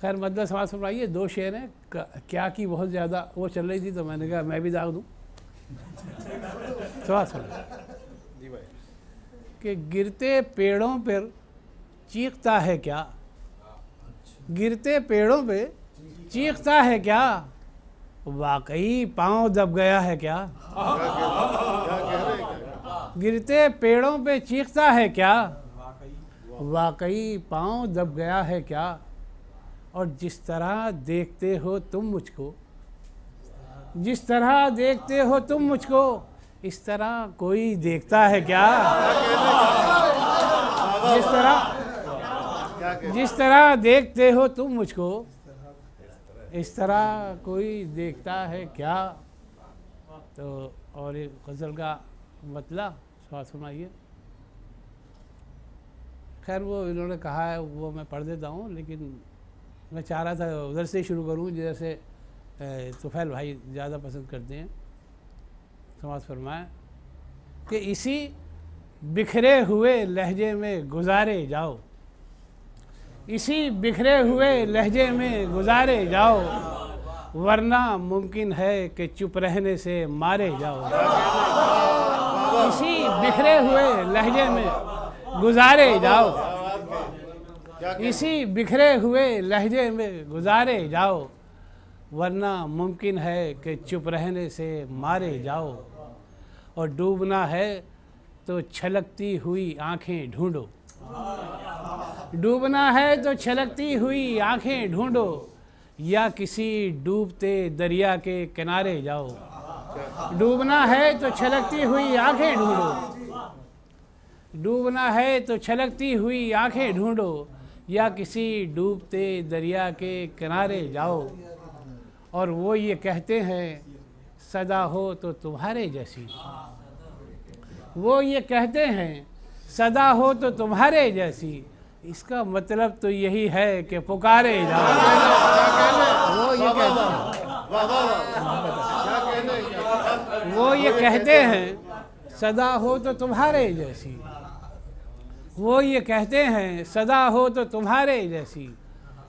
خیر مطلب سماعت فرمائیے، 2 شعر ہیں، کیا کی بہت زیادہ وہ چل رہی تھی تو میں نے کہا میں بھی داغ دوں. سماعت فرمائیے کہ گرتے پیڑوں پر چیختا ہے کیا، گرتے پیڑوں پہ چیختا ہے کیا، واقعی پاؤں دب گیا ہے کیا. گرتے پیڑوں پہ چیختا ہے کیا، واقعی پاؤں دب گیا ہے کیا. اور جس طرح دیکھتے ہو تم مجھ کو، جس طرح دیکھتے ہو تم مجھ کو، اس طرح کوئی دیکھتا ہے کیا. جس طرح دیکھتے ہو تم مجھ کو، اس طرح کوئی دیکھتا ہے کیا. تو اور ایک غزل کا مطلع سماعت فرمائیے. خیر وہ انہوں نے کہا ہے وہ میں پڑھ دیتا ہوں، لیکن میں چاہ رہا تھا ادھر سے شروع کروں جیسے طفیل بھائی زیادہ پسند کرتے ہیں. سماعت فرمائیں کہ اسی بکھرے ہوئے لہجے میں گزارے جاؤ، اسی بکھرے ہوئے لہجے میں گزارے جاؤ، ورنہ ممکن ہے کہ چپ رہنے سے مارے جاؤ. اسی بکھرے ہوئے لہجے میں گزارے جاؤ، اسی بکھرے ہوئے لہجے میں گزارے جاؤ، ورنہ ممکن ہے کہ چپ رہنے سے مارے جاؤ. اور ڈوبنا ہے تو چھلکتی ہوئی آنکھیں ڈھونڈو، ڈوبنا ہے تو چھلکتی ہوئی آنکھیں ڈھونڈو، یا کسی ڈوبتے دریا کے کنارے جاؤ. ڈوبنا ہے تو چھلکتی ہوئی آنکھیں ڈھونڈو، ڈوبنا ہے تو چھلکتی ہوئی آنکھیں ڈھونڈو، یا کسی ڈوبتے دریا کے کنارے جاؤ. اور وہ یہ کہتے ہیں صدا ہو تو تمہارے جیسی، وہ یہ کہتے ہیں صدا ہو تو تمہارے جیسی، اس کا مطلب تو یہی ہے کہ پکارے جاؤ. وہ یہ کہتے ہیں صدا ہو تو تمہارے جیسی، وہ یہ کہتے ہیں صدا ہو تو تمہارے جیسی،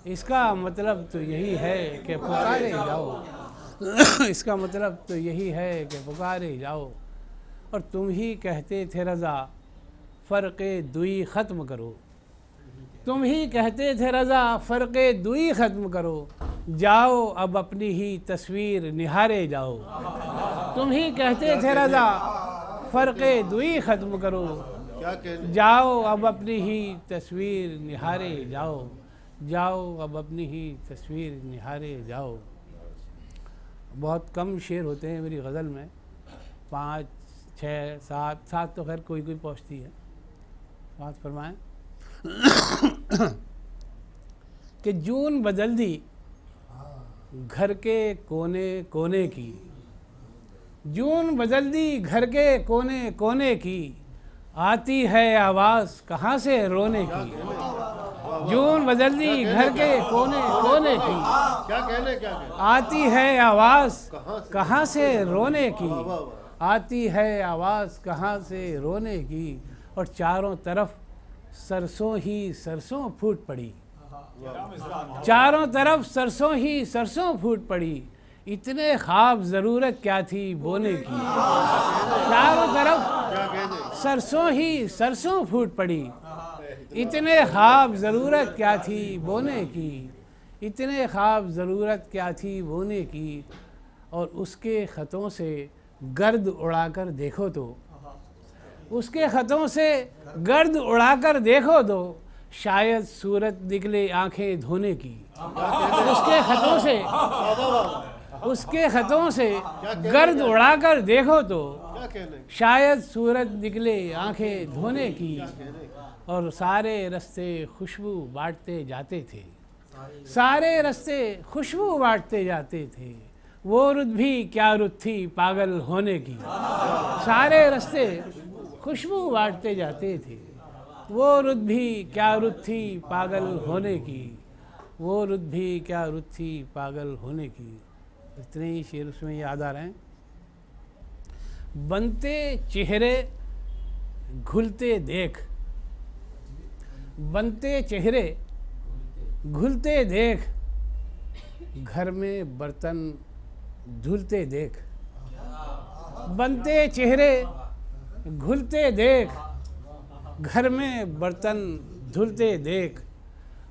اس کا مطلب تو یہی ہے کہ پکارے جاؤ. اس کا مطلب تو یہی ہے کہ پکارے جاؤ. اور تم ہی کہتے تھے رضا فرق دوئی ختم کرو، تم ہی کہتے تھے رضا فرق دوئی ختم کرو، جاؤ اب اپنی ہی تصویر نہارے جاؤ. تم ہی کہتے تھے رضا فرق دوئی ختم کرو، جاؤ اب اپنی ہی تصویر نہارے جاؤ، جاؤ اب اپنی ہی تصویر نہارے جاؤ. بہت کم شعر ہوتے ہیں میری غزل میں، 5 6 7 تو خیر کوئی پہنچتی ہے. بات فرمائیں کہ جون بدل دی گھر کے کونے کونے کی، جون بدل دی گھر کے کونے کونے کی، آتی ہے آواز کہاں سے رونے کی. جون بدل دی گھر کے کونے کونے کی، آتی ہے آواز کہاں سے رونے کی، آتی ہے آواز کہاں سے رونے کی. اور چاروں طرف سرسوں ہی سرسوں پھوٹ پڑی، چاروں طرف سرسوں ہی سرسوں پھوٹ پڑی، اتنے خواب ضرورت کیا تھی بونے کی. چاروں طرف سرسوں ہی سرسوں پھوٹ پڑی، اتنے خواب ضرورت کیا تھی بونے کی، اتنے خواب ضرورت کیا تھی بونے کی. اور اس کے خطوں سے گرد اڑا کر دیکھو تو، اس کے خطوں سے گرد اڑا کر دیکھو تو، شاید صورت نکلے آنکھیں دھونے کی. اس کے خطوں سے، اس کے خطوں سے گرد اڑا کر دیکھو تو، شاید صورت نکلے آنکھیں دھونے کی. اور سارے رستے خوشبو بانٹتے جاتے تھے، سارے رستے خوشبو بانٹتے جاتے تھے، وہ رت بھی کیا رت تھی پاگل ہونے کی. سارے رستے خوشبو بانٹتے جاتے تھے، وہ رت بھی کیا رت تھی پاگل ہونے کی، وہ رت بھی کیا رت تھی پاگل ہونے کی. اتنے ہی شعر اس میں یاد آ رہے ہیں. بنتے چہرے گھلتے دیکھ، بنتے چہرے گھلتے دیکھ، گھر میں برتن دھلتے دیکھ، بنتے چہرے گھلتے دیکھ، گھر میں برتن دھلتے دیکھ،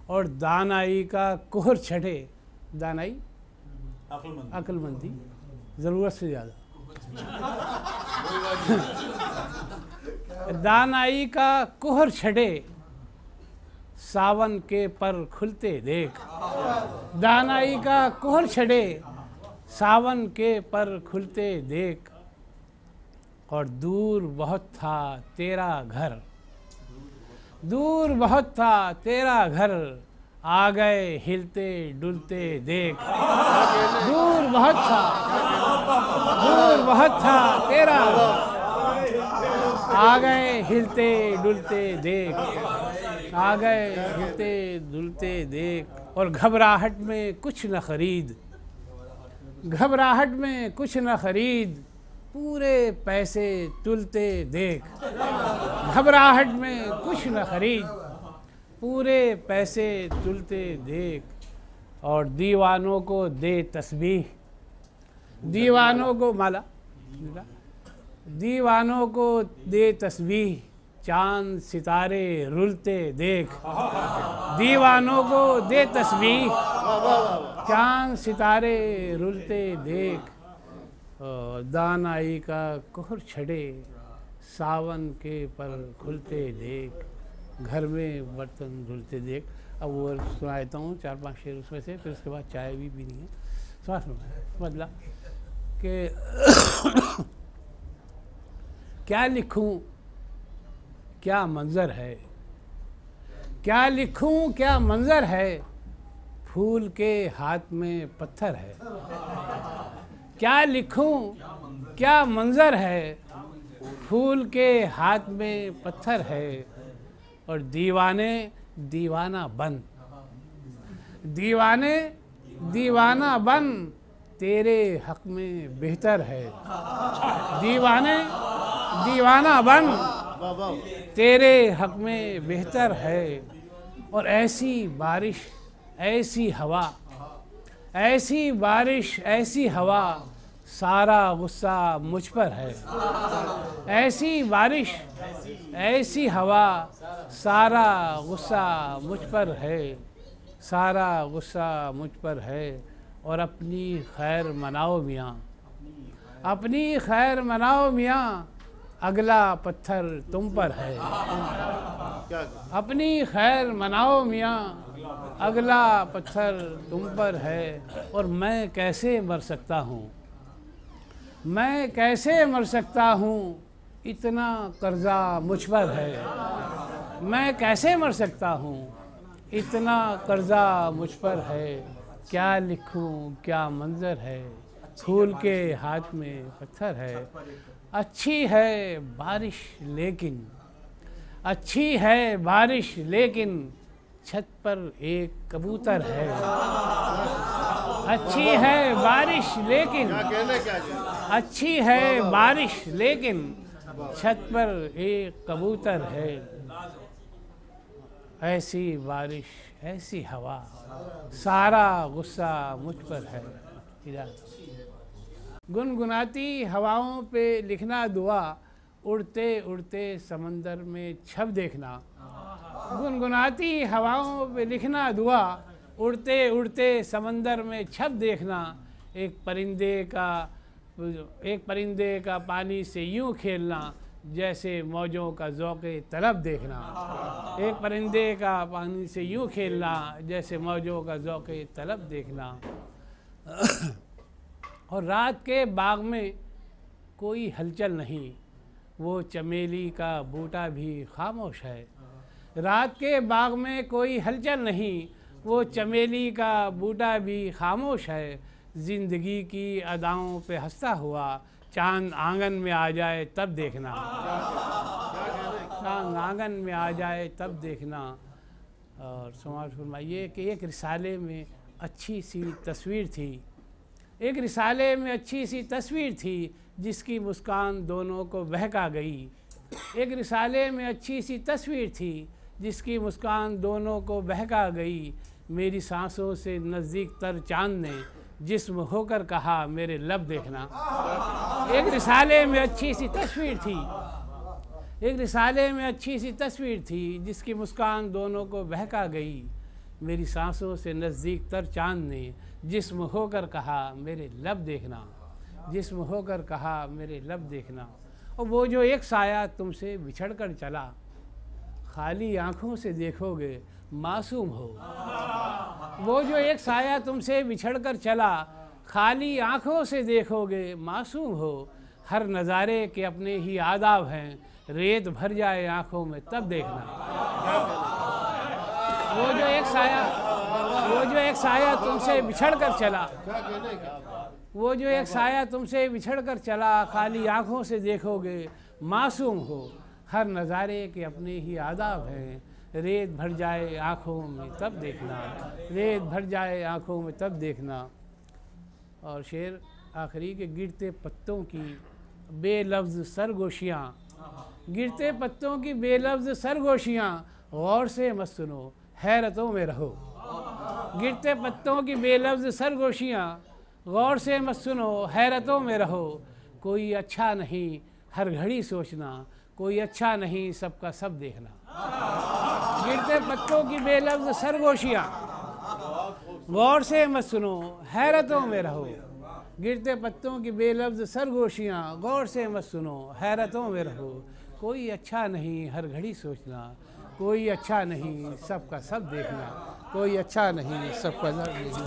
اور دانائی کا کہر چھٹے، دانائی عقل مندی، ضرورت سے زیادہ، دانائی کا کہر چھٹے، ساون کے پر کھلتے دیکھ، دانائی کا کہر چھٹے، ساون کے پر کھلتے دیکھ، اور دور بہت تھا تیرا گھر، دور بہت تھا تیرا گھر، آ گئے ہلتے ڈلتے دیکھ، دور بہت تھا، دور بہت تھا تیرا گھر، آ گئے ہلتے ڈلتے دیکھ، آ گئے ہلتے ڈلتے دیکھ، اور گھبراہٹ میں کچھ نہ خرید، گھبراہٹ میں کچھ نہ خرید، پورے پیسے تلتے دیکھ، گھبراہٹ میں کچھ نہ خرید، پورے پیسے تلتے دیکھ، اور دیوانوں کو دے تسبیح، دیوانوں کو مالا، دیوانوں کو دے تسبیح، چاند ستارے رلتے دیکھ، دیوانوں کو دے تسبیح، چاند ستارے رلتے دیکھ، دانائی کا کہر چھڑے، ساون کے پر کھلتے دیکھ، گھر میں برتن دھلتے دیکھ۔ اب وہ سنا دیتا ہوں 4-5 شعر اس میں سے، پھر اس کے بعد چائے بھی پینی ہے۔ مطلب کہ کیا لکھوں کیا منظر ہے، کیا لکھوں کیا منظر ہے، پھول کے ہاتھ میں پتھر ہے، کیا لکھوں کیا منظر ہے، پھول کے ہاتھ میں پتھر ہے، اور دیوانے دیوانہ بن، دیوانے دیوانہ بن، تیرے حق میں بہتر ہے، دیوانے دیوانہ بن، تیرے حق میں بہتر ہے، اور ایسی بارش ایسی ہوا، ایسی بارش ایسی ہوا، سارا غصہ مجھ پر ہے، ایسی بارش ایسی ہوا، سارا غصہ مجھ پر ہے، سارا غصہ مجھ پر ہے، اور اپنی خیر مناؤ میاں، اپنی خیر مناؤ میاں، اگلا پتھر تم پر ہے، اپنی خیر مناؤ میاں، اگلا پتھر تم پر ہے، اور میں کیسے مر سکتا ہوں، میں کیسے مر سکتا ہوں، اتنا قرضہ مجھ پر ہے، میں کیسے مر سکتا ہوں، اتنا قرضہ مجھ پر ہے، کیا لکھوں کیا منظر ہے، پھول کے ہاتھ میں پتھر ہے، اچھی ہے بارش لیکن، اچھی ہے بارش لیکن، چھت پر ایک کبوتر ہے، اچھی ہے بارش لیکن، اچھی ہے بارش لیکن، چھت پر ایک کبوتر ہے، ایسی بارش ایسی ہوا، سارا غصہ مجھ پر ہے۔ گنگناتی ہواؤں پہ لکھنا دعا، اڑتے اڑتے سمندر میں چھپ دیکھنا، گنگناتی ہواؤں پہ لکھنا دعا، اڑتے اڑتے سمندر میں چھپ دیکھنا، ایک پرندے کا پانی سے یوں کھیلنا، جیسے موجوں کا ذوق طلب دیکھنا، ایک پرندے کا پانی سے یوں کھیلنا، جیسے موجوں کا ذوق طلب دیکھنا، اور رات کے باغ میں کوئی ہلچل نہیں، وہ چمیلی کا بوٹا بھی خاموش ہے، رات کے باغ میں کوئی ہلچل نہیں، وہ چمیلی کا بوٹا بھی خاموش ہے، زندگی کی اداؤں پہ ہنستا ہوا، چاند آنگن میں آ جائے تب دیکھنا، چاند آنگن میں آ جائے تب دیکھنا۔ اور سماعت فرمائیے کہ ایک رسالے میں اچھی سی تصویر تھی، ایک رسالے میں اچھی سی تصویر تھی، جس کی مسکان دونوں کو بہکا گئی، ایک رسالے میں اچھی سی تصویر تھی، جس کی مسکان دونوں کو بہکا گئی، میری سانسوں سے نزدیک تر چاند نے جسم ہو کر کہا میرے لب دیکھنا۔ ایک رسالے میں اچھی سی تصویر تھی، ایک رسالے میں اچھی سی تصویر تھی جس کی مسکان دونوں کو بہکا گئی۔ میری سانسوں سے نزدیک تر چاند نے جسم ہو کر کہا میرے لب دیکھنا، جسم ہو کر کہا میرے لب دیکھنا۔ اور وہ جو ایک سایہ تم سے بچھڑ کر چلا، خالی آنکھوں سے دیکھو گے معصوم ہو۔ وہ جو ایک سایہ تم سے بچھڑ کر چلا، خالی آنکھوں سے دیکھو گے معصوم ہو۔ ہر نظارے کے اپنے ہی آداب ہیں، ریت بھر جائے آنکھوں میں تب دیکھنا۔ وہ جو ایک سایہ تم سے بچھڑ کر چلا، وہ جو ایک سایہ تم سے بچھڑ کر چلا، خالی آنکھوں سے دیکھو گے معصوم ہو۔ ہر نظارے کے اپنے ہی آداب ہیں، ریت بھر جائے آنکھوں میں تب دیکھنا، ریت بھر جائے آنکھوں میں تب دیکھنا۔ اور شعر آخری کہ گرتے پتوں کی بے لفظ سرگوشیاں، گرتے پتوں کی بے لفظ سرگوشیاں، غور سے مت سنو حیرتوں میں رہو۔ گرتے پتوں کی بے لفظ سرگوشیاں، غور سے مت سنو حیرتوں میں رہو۔ کوئی اچھا نہیں ہر گھڑی سوچنا، کوئی اچھا نہیں سب کا سب دیکھنا۔ گرتے پتوں کی بے لفظ سرگوشیاں، غور سے مت سنو حیرتوں میں رہو۔ گرتے پتوں کی بے لفظ سرگوشیاں، غور سے مت سنو حیرتوں میں رہو۔ کوئی اچھا نہیں ہر گھڑی سوچنا، کوئی اچھا نہیں سب کا سب دیکھنا، کوئی اچھا نہیں سب کا سب دیکھنا۔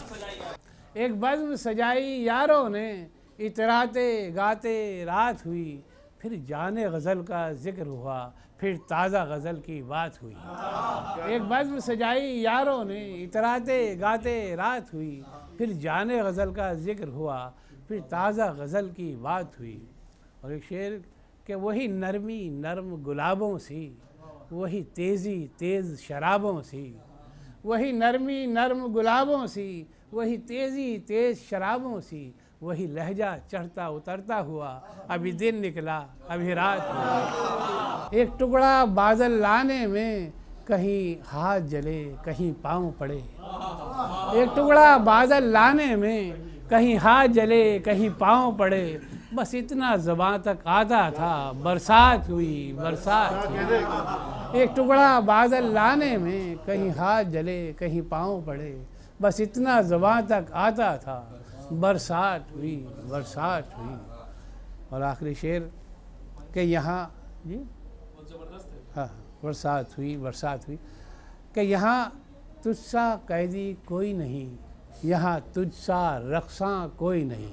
ایک بزم سجائی یاروں نے، اتراتے گاتے رات ہوئی، پھر جانے غزل کا ذکر ہوا، پھر تازہ غزل کی بات ہوئی۔ ایک بزم سجائی یاروں نے، اتراتے گاتے رات ہوئی، پھر جانے غزل کا ذکر ہوا، پھر تازہ غزل کی بات ہوئی۔ اور ایک شعر کہ وہی نرمی نرم گلابوں سی، وہی تیزی تیز شرابوں سی، وہی نرمی نرم گلابوں سی، وہی تیزی تیز شرابوں سی، وہی لہجہ چڑھتا اترتا ہوا، ابھی دن نکلا ابھی رات ہوا۔ ایک ٹکڑا بادل لانے میں کہیں ہاتھ جلے کہیں پاؤں پڑے، ایک ٹکڑا بادل لانے میں کہیں ہاتھ جلے کہیں پاؤں پڑے، بس اتنا زباں تک آتا تھا برسات ہوئی برسات ہوئی۔ ایک ٹکڑا بادل لانے میں کہیں ہاتھ جلے کہیں پاؤں پڑے، بس اتنا زباں تک آتا تھا برسات ہوئی برسات ہوئی۔ اور آخری شعر کہ یہاں جی ہاں برسات ہوئی برسات ہوئی کہ یہاں تجھ سا قیدی کوئی نہیں، یہاں تجھ سا رقصاں کوئی نہیں،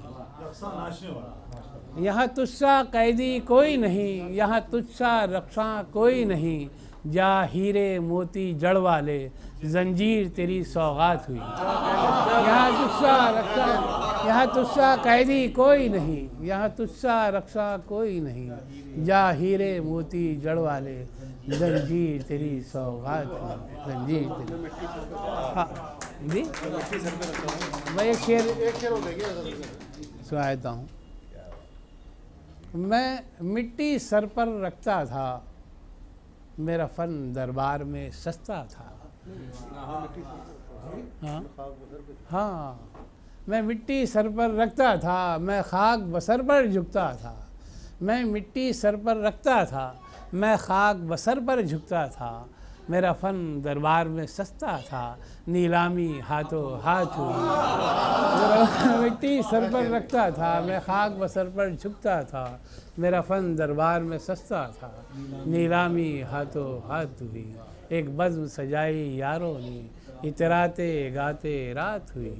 یہاں تجھ سا قیدی کوئی نہیں، یہاں تجھ سا رقصاں کوئی نہیں، جا ہیرے موتی جڑ والے زنجیر تیری سوغات ہوئی۔ یہاں تجھ سا رقصاں، یہاں تجھ سا قیدی کوئی نہیں، یہاں تجھ سا رقصاں کوئی نہیں، جا ہیرے موتی جڑ والے زنجیر تیری سوغات ہوئی، زنجیر تیری۔ ہاں جی میں ایک شعر سناتا ہوں۔ میں مٹی سر پر رکھتا تھا، میرا فن دربار میں سستا تھا۔ ہاں میں مٹی سر پر رکھتا تھا، میں خاک بسر پر جھکتا تھا، میں مٹی سر پر رکھتا تھا، میں خاک بسر پر جھکتا تھا، میرا فن دربار میں سستا تھا، نیلامی ہاتھوں ہاتھ ہوئی۔ مٹی سر پر رکھتا تھا، میں خاک بسر پر جھکتا تھا، میرا فن دربار میں سستا تھا، نیلامی ہاتھوں ہاتھ ہوئی۔ ایک بزم سجائی یاروں نے، اتراتے گاتے رات ہوئی،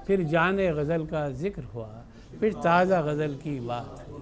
پھر جانے غزل کا ذکر ہوا، پھر تازہ غزل کی بات ہوئی۔